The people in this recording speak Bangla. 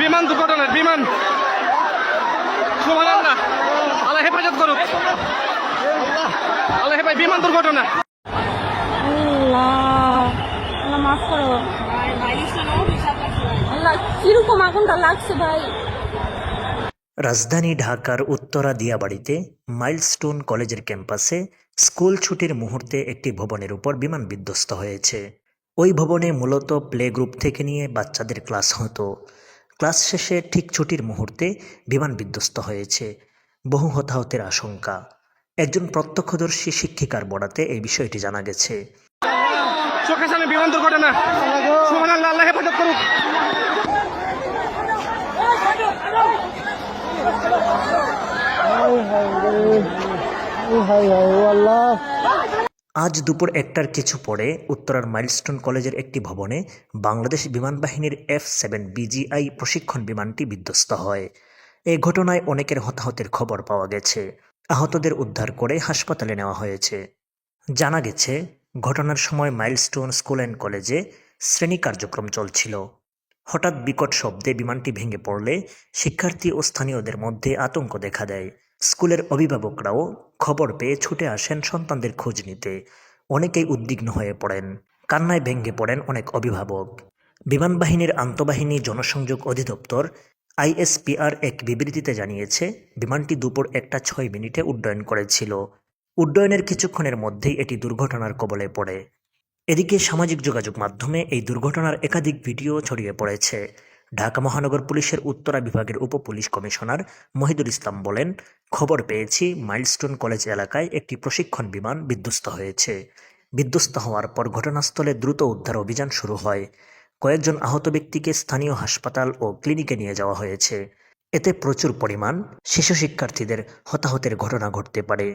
বিমান দুর্ঘটনার বিমান সুবহানাল্লাহ আল্লাহ হেফাজত করুক আল্লাহ হেফাজত বিমান দুর্ঘটনা আল্লাহ আল্লাহ মাফ করো আল্লাহ কিরকম আগুনটা লাগছে ভাই। রাজধানী ঢাকার উত্তরা দিয়াবাড়িতে মাইলস্টোন কলেজের ক্যাম্পাসে স্কুল ছুটির মুহূর্তে একটি ভবনের উপর বিমান বিধ্বস্ত হয়েছে। ওই ভবনে মূলত প্লে গ্রুপ থেকে নিয়ে বাচ্চাদের ক্লাস হতো। ক্লাস শেষে ঠিক ছুটির মুহূর্তে বিমান বিধ্বস্ত হয়েছে। বহু হতাহতের আশঙ্কা। একজন প্রত্যক্ষদর্শী শিক্ষিকার বরাতে এই বিষয়টি জানা গেছে। চোখের সামনে বিমান দুর্ঘটনা সুবহানাল্লাহ আল্লাহ হেফাজত করুক। আজ দুপুর 1টার কিছু পরে উত্তরার মাইলস্টোন কলেজের একটি ভবনে বাংলাদেশ বিমান বাহিনীর F-7 BGI প্রশিক্ষণ বিমানটি বিধ্বস্ত হয়। এই ঘটনায় অনেকের হতাহতের খবর পাওয়া গেছে। আহতদের উদ্ধার করে হাসপাতালে নেওয়া হয়েছে। জানা গেছে, ঘটনার সময় মাইলস্টোন স্কুল অ্যান্ড কলেজে শ্রেণী কার্যক্রম চলছিল। হঠাৎ বিকট শব্দে বিমানটি ভেঙে পড়লে শিক্ষার্থী ও স্থানীয়দের মধ্যে আতঙ্ক দেখা দেয়। স্কুলের অভিভাবকরাও খবর পেয়ে ছুটে আসেন সন্তানদের খোঁজ নিতে। অনেকেই উদ্বিগ্ন হয়ে পড়েন। কান্নায় ভেঙে পড়েন অনেক অভিভাবক। বিমান বাহিনীর আন্তঃবাহিনী জনসংযোগ অধিদপ্তর ISPR এক বিবৃতিতে জানিয়েছে, বিমানটি দুপুর 1টা 6 মিনিটে উড্ডয়ন করেছিল। উড্ডয়নের কিছুক্ষণের মধ্যেই এটি দুর্ঘটনার কবলে পড়ে। এদিকে সামাজিক যোগাযোগ মাধ্যমে এই দুর্ঘটনার একাধিক ভিডিও ছড়িয়ে পড়েছে। ঢাকা মহানগর পুলিশের উত্তরা বিভাগের উপপুলিশ কমিশনার মহিদুল ইসলাম বলেন, খবর পেয়েছি মাইলস্টোন কলেজ এলাকায় একটি প্রশিক্ষণ বিমান বিধ্বস্ত হয়েছে। বিধ্বস্ত হওয়ার পর ঘটনাস্থলে দ্রুত উদ্ধার অভিযান শুরু হয়। কয়েকজন আহত ব্যক্তিকে স্থানীয় হাসপাতাল ও ক্লিনিকে নিয়ে যাওয়া হয়েছে। এতে প্রচুর পরিমাণ শিশু শিক্ষার্থীদের হতাহতের ঘটনা ঘটতে পারে।